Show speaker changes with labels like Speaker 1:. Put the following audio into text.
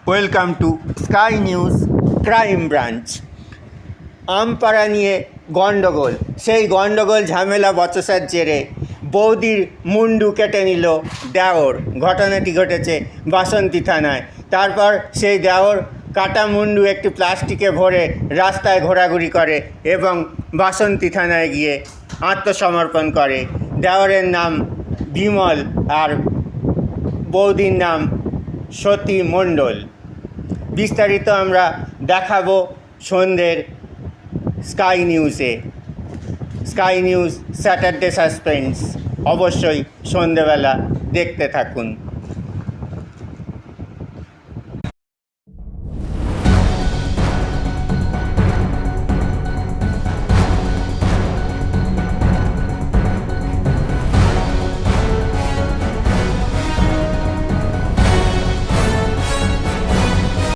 Speaker 1: Welcome to Sky News crime branch. আমপাড়া নিয়ে গণ্ডগোল, সেই গণ্ডগোল ঝামেলা বচসার জেরে বৌদির মুন্ডু কেটে নিল দেওর। ঘটনাটি ঘটেছে বাসন্তী থানায়। তারপর সেই দেওর কাটা মুন্ডু একটি প্লাস্টিকে ভরে রাস্তায় ঘোরাঘুরি করে এবং বাসন্তী থানায় গিয়ে আত্মসমর্পণ করে। দেওরের নাম বিমল আর বৌদির নাম সতী মণ্ডল। বিস্তারিত আমরা দেখাবো সন্ধ্যের স্কাই নিউজে। স্কাই নিউজ স্যাটারডে সাসপেন্স অবশ্যই সন্ধ্যেবেলা দেখতে থাকুন।